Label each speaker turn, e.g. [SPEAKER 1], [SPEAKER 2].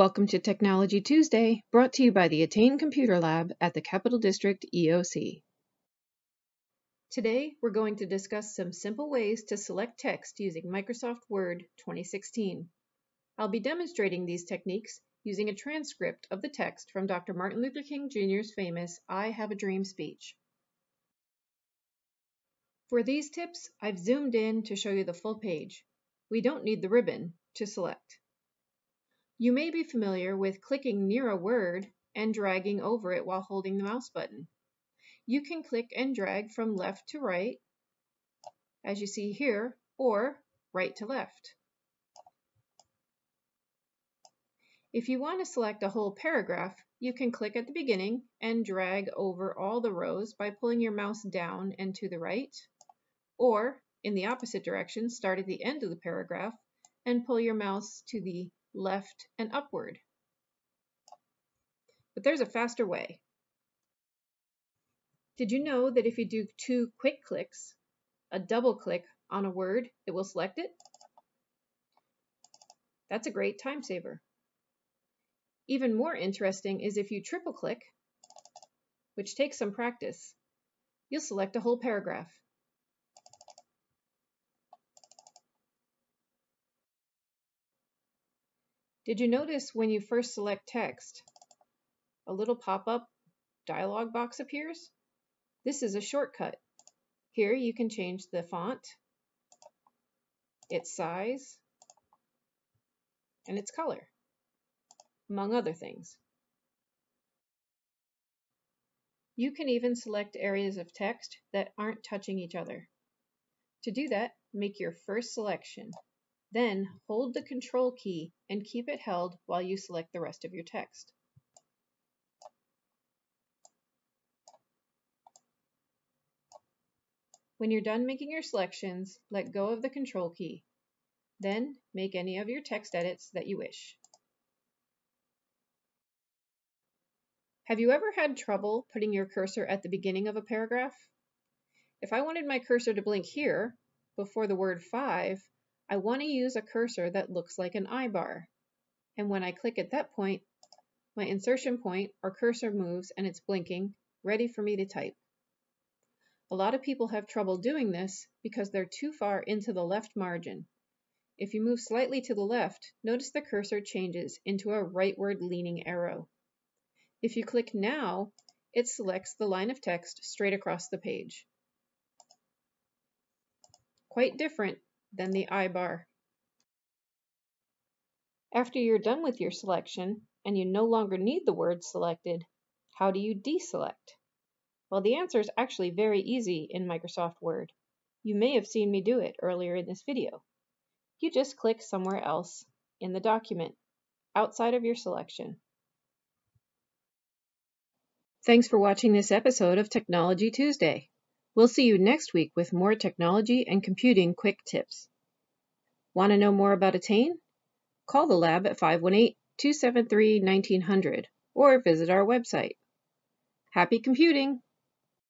[SPEAKER 1] Welcome to Technology Tuesday, brought to you by the Attain Computer Lab at the Capital District EOC. Today, we're going to discuss some simple ways to select text using Microsoft Word 2016. I'll be demonstrating these techniques using a transcript of the text from Dr. Martin Luther King Jr.'s famous I Have a Dream speech. For these tips, I've zoomed in to show you the full page. We don't need the ribbon to select. You may be familiar with clicking near a word and dragging over it while holding the mouse button. You can click and drag from left to right, as you see here, or right to left. If you want to select a whole paragraph, you can click at the beginning and drag over all the rows by pulling your mouse down and to the right, or in the opposite direction, start at the end of the paragraph and pull your mouse to the left and upward. But there's a faster way. Did you know that if you do 2 quick clicks, a double click on a word, it will select it? That's a great time saver. Even more interesting is if you triple click, which takes some practice, you'll select a whole paragraph. Did you notice when you first select text, a little pop-up dialog box appears? This is a shortcut. Here you can change the font, its size, and its color, among other things. You can even select areas of text that aren't touching each other. To do that, make your first selection. Then hold the Control key and keep it held while you select the rest of your text. When you're done making your selections, let go of the Control key. Then make any of your text edits that you wish. Have you ever had trouble putting your cursor at the beginning of a paragraph? If I wanted my cursor to blink here, before the word 5, I want to use a cursor that looks like an I-bar. And when I click at that point, my insertion point or cursor moves and it's blinking, ready for me to type. A lot of people have trouble doing this because they're too far into the left margin. If you move slightly to the left, notice the cursor changes into a rightward leaning arrow. If you click now, it selects the line of text straight across the page. Quite different than the I-bar. After you're done with your selection and you no longer need the word selected, how do you deselect? Well, the answer is actually very easy in Microsoft Word. You may have seen me do it earlier in this video. You just click somewhere else in the document, outside of your selection. Thanks for watching this episode of Technology Tuesday. We'll see you next week with more technology and computing quick tips. Want to know more about Attain? Call the lab at 518-273-1900 or visit our website. Happy computing!